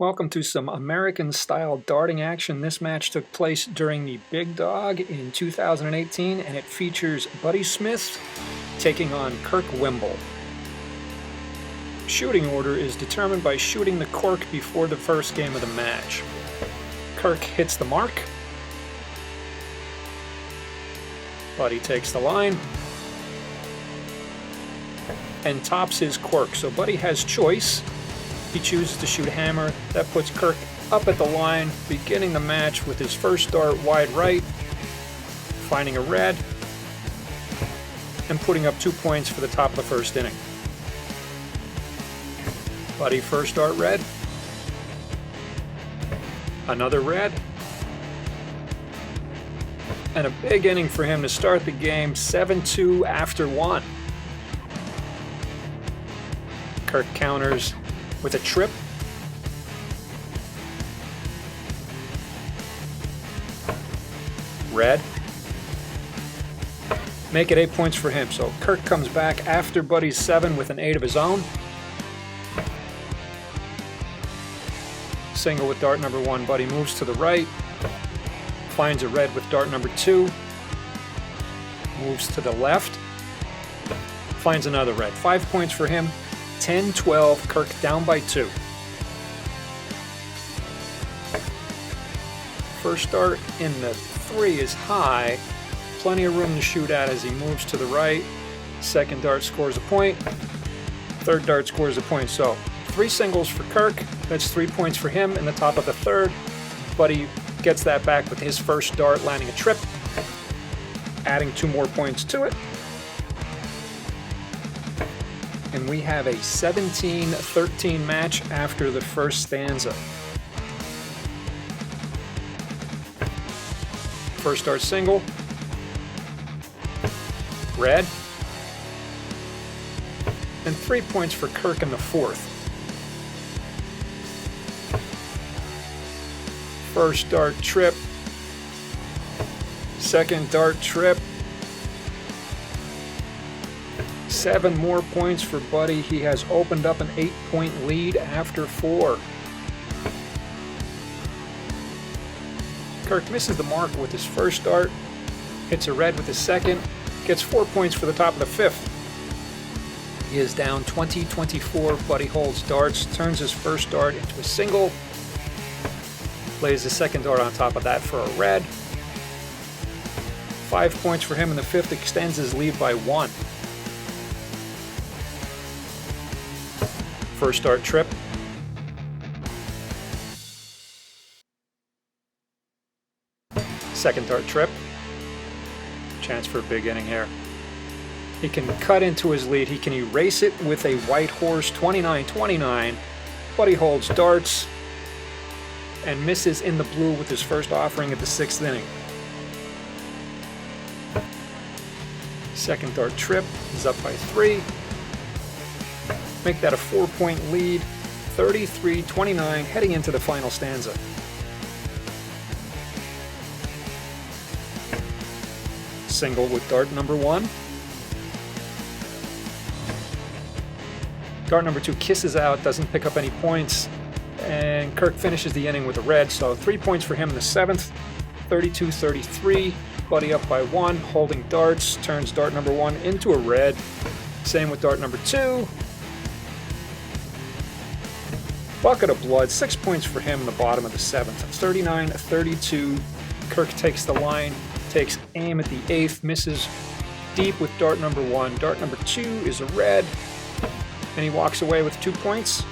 Welcome to some American-style darting action. This match took place during the Big Dog in 2018, and it features Buddy Smith taking on Kirk Wimble. Shooting order is determined by shooting the cork before the first game of the match. Kirk hits the mark. Buddy takes the line and tops his cork. So Buddy has choice. He chooses to shoot hammer. That puts Kirk up at the line, beginning the match with his first dart wide right, finding a red, and putting up 2 points for the top of the first inning. Buddy first dart red, another red, and a big inning for him to start the game, 7-2 after 1. Kirk counters with a trip. Red. Make it 8 points for him. So Kirk comes back after Buddy's 7 with an 8 of his own. Single with dart number 1. Buddy moves to the right. Finds a red with dart number 2. Moves to the left. Finds another red. 5 points for him. 10-12, Kirk down by 2. First dart in the 3 is high. Plenty of room to shoot at as he moves to the right. Second dart scores a point. Third dart scores a point. So 3 singles for Kirk. That's 3 points for him in the top of the third. Buddy gets that back with his first dart landing a trip, adding 2 more points to it. And we have a 17-13 match after the first stanza. First dart single. Red. And 3 points for Kirk in the fourth. First dart trip. Second dart trip. 7 more points for Buddy. He has opened up an 8-point lead after 4. Kirk misses the mark with his first dart, hits a red with his second, gets 4 points for the top of the fifth. He is down 20-24. Buddy holds darts, turns his first dart into a single, lays the second dart on top of that for a red. 5 points for him in the fifth, extends his lead by 1. First dart trip. Second dart trip. Chance for a big inning here. He can cut into his lead. He can erase it with a white horse, 29-29. Buddy holds darts and misses in the blue with his first offering at the 6th inning. Second dart trip is up by 3. Make that a 4-point lead, 33-29, heading into the final stanza. Single with dart number 1. Dart number 2 kisses out, doesn't pick up any points, and Kirk finishes the inning with a red, so 3 points for him in the 7th, 32-33. Buddy up by 1, holding darts, turns dart number 1 into a red. Same with dart number 2. Bucket of blood, 6 points for him in the bottom of the 7th. 39-32. Kirk takes the line, takes aim at the 8th, misses deep with dart number 1. Dart number 2 is a red, and he walks away with 2 points.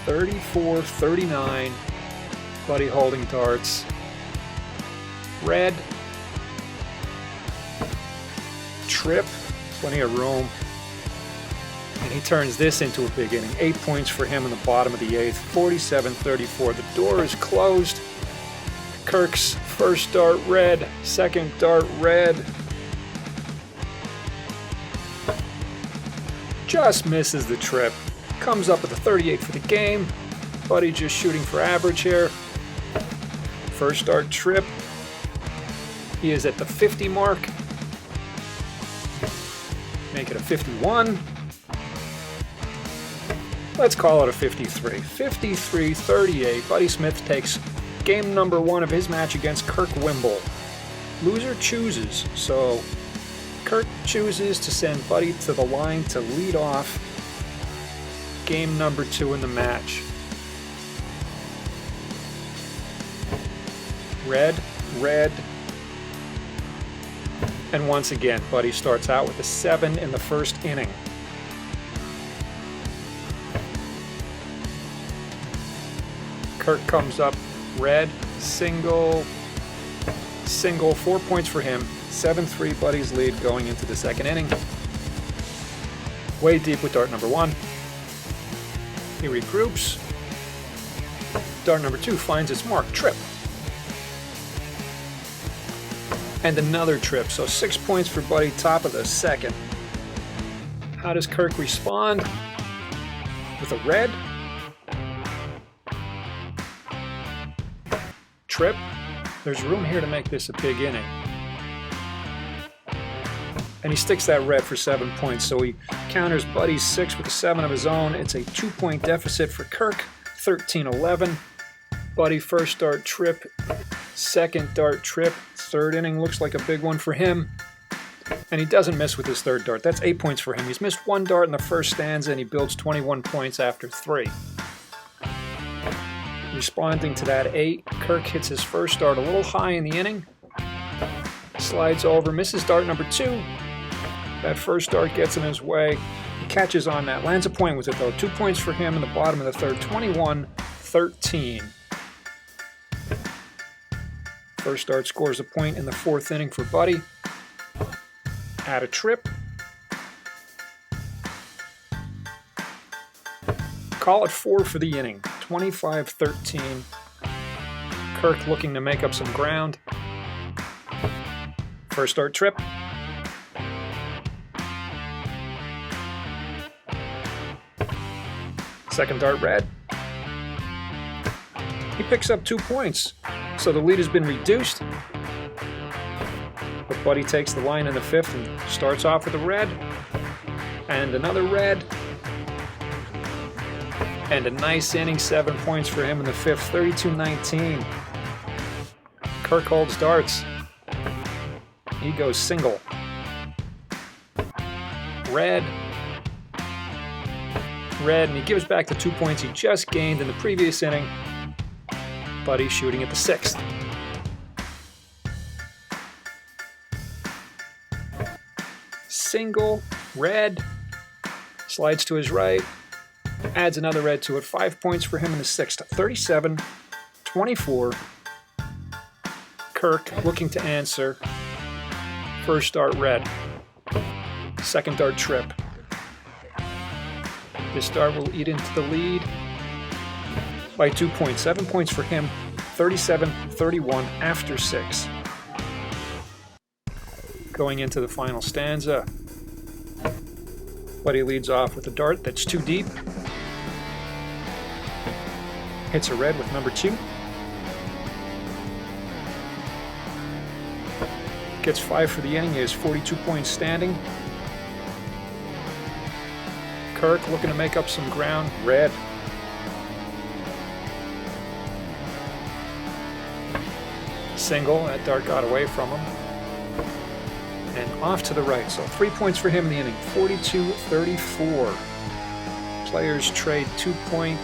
34-39. Buddy holding darts. Red. Trip. Plenty of room. And he turns this into a big inning. 8 points for him in the bottom of the 8th. 47-34. The door is closed. Kirk's first dart red. Second dart red. Just misses the trip. Comes up with a 38 for the game. Buddy just shooting for average here. First dart trip. He is at the 50 mark. Make it a 51. Let's call it a 53. 53-38. Buddy Smith takes game number 1 of his match against Kirk Wimble. Loser chooses, so Kirk chooses to send Buddy to the line to lead off game number 2 in the match. Red, red, and once again, Buddy starts out with a 7 in the first inning. Kirk comes up, red, single, single, 4 points for him. 7-3 Buddy's lead going into the second inning. Way deep with dart number 1. He regroups. Dart number 2 finds its mark, trip. And another trip, so 6 points for Buddy, top of the second. How does Kirk respond? With a red. Trip. There's room here to make this a big inning. And he sticks that red for 7 points, so he counters Buddy's 6 with a 7 of his own. It's a 2-point deficit for Kirk, 13-11. Buddy first dart trip, second dart trip, third inning looks like a big one for him. And he doesn't miss with his third dart. That's 8 points for him. He's missed 1 dart in the first stanza and he builds 21 points after 3. Responding to that 8, Kirk hits his first dart a little high in the inning. Slides over, misses dart number 2. That first dart gets in his way. He catches on that, lands a point with it though. 2 points for him in the bottom of the third, 21-13. First dart scores a point in the 4th inning for Buddy. Add a trip. Call it 4 for the inning, 25-13. Kirk looking to make up some ground. First dart trip. Second dart red. He picks up 2 points, so the lead has been reduced. But Buddy takes the line in the 5th and starts off with a red. And another red. And a nice inning, 7 points for him in the 5th, 32-19. Kirk holds darts. He goes single. Red. Red, and he gives back the 2 points he just gained in the previous inning. Buddy shooting at the 6th. Single, red, slides to his right, adds another red to it. 5 points for him in the 6th, 37-24. Kirk looking to answer. First dart red. Second dart trip. This dart will eat into the lead by 2 points. 7 points for him, 37-31 after 6. Going into the final stanza. Buddy leads off with a dart that's too deep. Hits a red with number 2. Gets 5 for the inning. He has 42 points standing. Kirk looking to make up some ground. Red. Single. That dart got away from him. And off to the right. So 3 points for him in the inning. 42-34. Players trade 2-point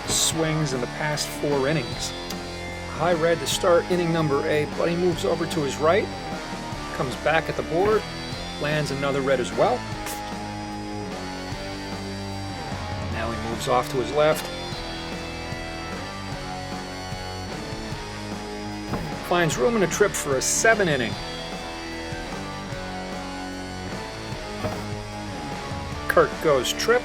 swings in the past 4 innings. High red to start inning number 8. Buddy moves over to his right. Comes back at the board. Lands another red as well. Now he moves off to his left. Finds room in a trip for a 7 inning. Kirk goes trip.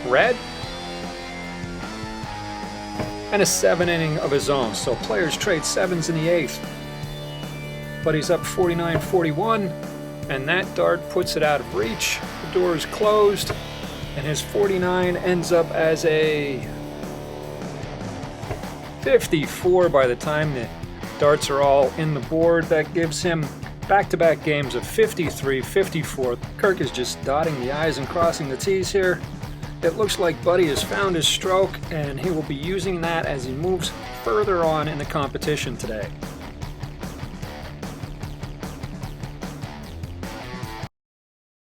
Red. And a 7 inning of his own. So players trade 7s in the 8th. But he's up 49-41. And that dart puts it out of reach. The door is closed. And his 49 ends up as a 54 by the time the darts are all in the board. That gives him Back-to-back games of 53, 54. Kirk is just dotting the I's and crossing the T's here. It looks like Buddy has found his stroke, and he will be using that as he moves further on in the competition today.